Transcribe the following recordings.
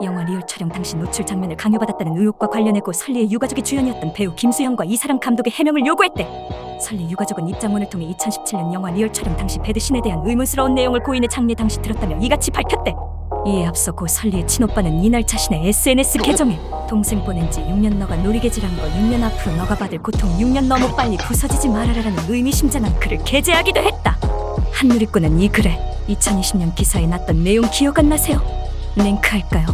영화 리얼 촬영 당시 노출 장면을 강요받았다는 의혹과 관련해고 설리의 유가족이 주연이었던 배우 김수현과 이사람 감독의 해명을 요구했대. 설리 유가족은 입장문을 통해 2017년 영화 리얼 촬영 당시 배드신에 대한 의문스러운 내용을 고인의 장례 당시 들었다며 이같이 밝혔대. 이에 앞서 고 설리의 친오빠는 이날 자신의 SNS 계정에 동생 보낸 지 6년 너가 노리개질한 거 6년 앞으로 너가 받을 고통 6년 너무 빨리 부서지지 말아라라는 의미심장한 글을 게재하기도 했다. 한누리꾼은 이 글에 2020년 기사에 났던 내용 기억 안 나세요? 링크할까요?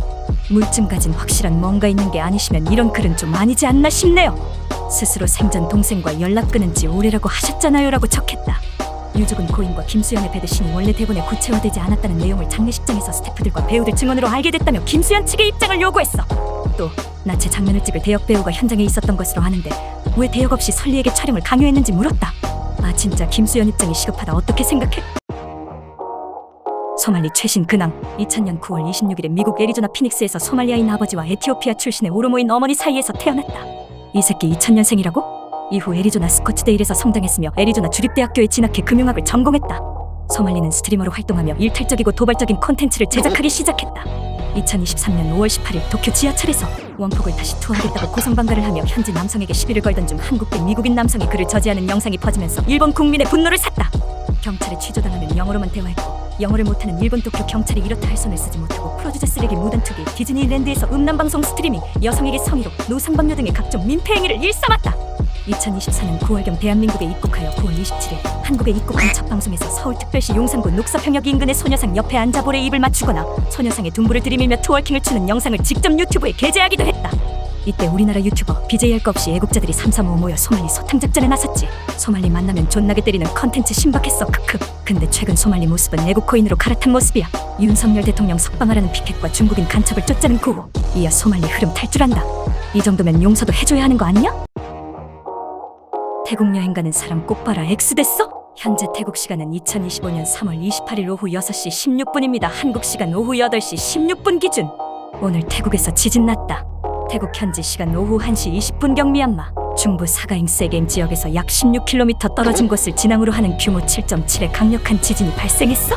물증 가진 확실한 뭔가 있는 게 아니시면 이런 글은 좀 아니지 않나 싶네요. 스스로 생전 동생과 연락 끊은 지 오래라고 하셨잖아요 라고 적혔다. 유족은 고인과 김수현의 배드신이 원래 대본에 구체화되지 않았다는 내용을 장례식장에서 스태프들과 배우들 증언으로 알게 됐다며 김수현 측의 입장을 요구했어. 또 나체 장면을 찍을 대역 배우가 현장에 있었던 것으로 아는데 왜 대역 없이 설리에게 촬영을 강요했는지 물었다. 아 진짜 김수현 입장이 시급하다. 어떻게 생각해? 소말리 최신 근황. 2000년 9월 26일에 미국 애리조나 피닉스에서 소말리아인 아버지와 에티오피아 출신의 오로모인 어머니 사이에서 태어났다. 이 새끼 2000년생이라고? 이후 애리조나 스코츠데일에서 성장했으며 애리조나 주립대학교에 진학해 금융학을 전공했다. 소말리는 스트리머로 활동하며 일탈적이고 도발적인 콘텐츠를 제작하기 시작했다. 2023년 5월 18일 도쿄 지하철에서 원폭을 다시 투하하겠다고 고성방가를 하며 현지 남성에게 시비를 걸던 중 한국계 미국인 남성이 그를 저지하는 영상이 퍼지면서 일본 국민의 분노를 샀다. 경찰에 취조당하면 영어로만 대화했고 영어를 못하는 일본 도쿄 경찰이 이렇다 할 손을 쓰지 못하고 프로듀저 쓰레기 무단투기, 디즈니랜드에서 음란방송 스트리밍, 여성에게 성희롱, 노상방뇨 등의 각종 민폐 행위를 일삼았다. 2024년 9월경 대한민국에 입국하여 9월 27일 한국에 입국한 첫 방송에서 서울특별시 용산구 녹사평역 인근의 소녀상 옆에 앉아 볼에 입을 맞추거나 소녀상의 둔부를 들이밀며 트월킹을 추는 영상을 직접 유튜브에 게재하기도 했다. 이때 우리나라 유튜버 BJ 할 것 없이 애국자들이 335 모여 소말리 소탕작전에 나섰지. 소말리 만나면 존나게 때리는 컨텐츠 신박했어. 크크. 근데 최근 소말리 모습은 애국 코인으로 갈아탄 모습이야. 윤석열 대통령 석방하라는 피켓과 중국인 간첩을 쫓자는 구호. 이야 소말리 흐름 탈출한다. 이 정도면 용서도 해줘야 하는 거 아니냐? 태국 여행 가는 사람 꼭 봐라. X됐어? 현재 태국 시간은 2025년 3월 28일 오후 6시 16분입니다. 한국 시간 오후 8시 16분 기준. 오늘 태국에서 지진 났다. 태국 현지 시간 오후 1시 20분경 미얀마 중부 사가잉 세게임 지역에서 약 16km 떨어진 곳을 진앙으로 하는 규모 7.7의 강력한 지진이 발생했어.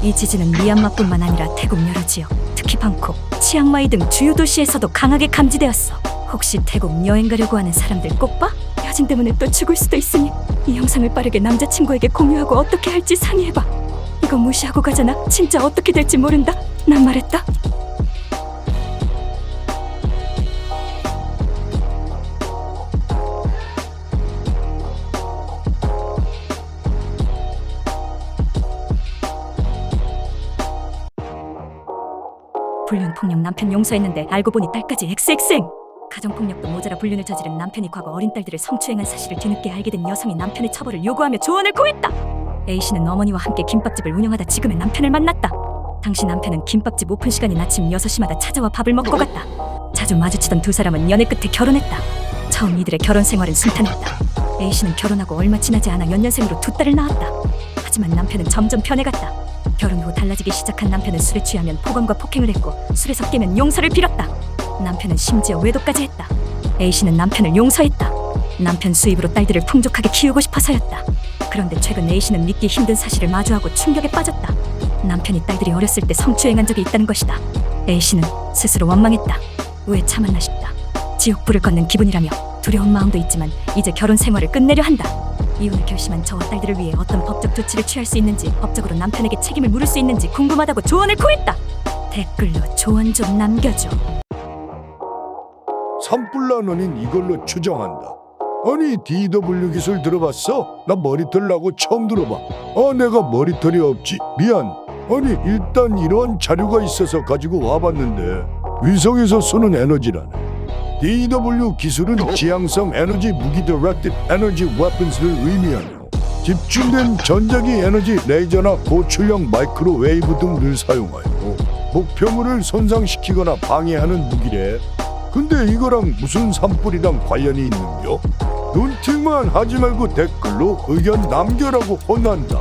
이 지진은 미얀마뿐만 아니라 태국 여러 지역, 특히 방콕, 치앙마이 등 주요 도시에서도 강하게 감지되었어. 혹시 태국 여행 가려고 하는 사람들 꼭 봐? 여진 때문에 또 죽을 수도 있으니 이 영상을 빠르게 남자친구에게 공유하고 어떻게 할지 상의해봐. 이거 무시하고 가잖아. 진짜 어떻게 될지 모른다. 난 말했다. 불륜폭력 남편 용서했는데 알고 보니 딸까지 XX행. 가정폭력도 모자라 불륜을 저지른 남편이 과거 어린 딸들을 성추행한 사실을 뒤늦게 알게 된 여성이 남편의 처벌을 요구하며 조언을 구했다. A씨는 어머니와 함께 김밥집을 운영하다 지금의 남편을 만났다. 당시 남편은 김밥집 오픈 시간인 아침 6시마다 찾아와 밥을 먹고 갔다. 자주 마주치던 두 사람은 연애 끝에 결혼했다. 처음 이들의 결혼 생활은 순탄했다. A씨는 결혼하고 얼마 지나지 않아 연년생으로 두 딸을 낳았다. 하지만 남편은 점점 변해갔다. 결혼 후 달라지기 시작한 남편은 술에 취하면 폭언과 폭행을 했고 술에서 깨면 용서를 빌었다. 남편은 심지어 외도까지 했다. A씨는 남편을 용서했다. 남편 수입으로 딸들을 풍족하게 키우고 싶어서였다. 그런데 최근 A씨는 믿기 힘든 사실을 마주하고 충격에 빠졌다. 남편이 딸들이 어렸을 때 성추행한 적이 있다는 것이다. A씨는 스스로 원망했다. 왜 참았나 싶다. 지옥불을 걷는 기분이라며 두려운 마음도 있지만 이제 결혼 생활을 끝내려 한다. 이혼을 결심한 저와 딸들을 위해 어떤 법적 조치를 취할 수 있는지, 법적으로 남편에게 책임을 물을 수 있는지 궁금하다고 조언을 구했다. 댓글로 조언 좀 남겨줘. 산불난 원인 이걸로 추정한다. 아니 DW 기술 들어봤어? 나 머리털 나고 처음 들어봐. 내가 머리털이 없지. 미안. 아니 일단 이런 자료가 있어서 가지고 와봤는데 위성에서 쏘는 에너지라네. DW 기술은 지향성 에너지 무기 Directed Energy Weapons를 의미하며 집중된 전자기 에너지 레이저나 고출력 마이크로웨이브 등을 사용하여 목표물을 손상시키거나 방해하는 무기래. 근데 이거랑 무슨 산불이랑 관련이 있는겨? 눈팅만 하지 말고 댓글로 의견 남겨라고 혼난다.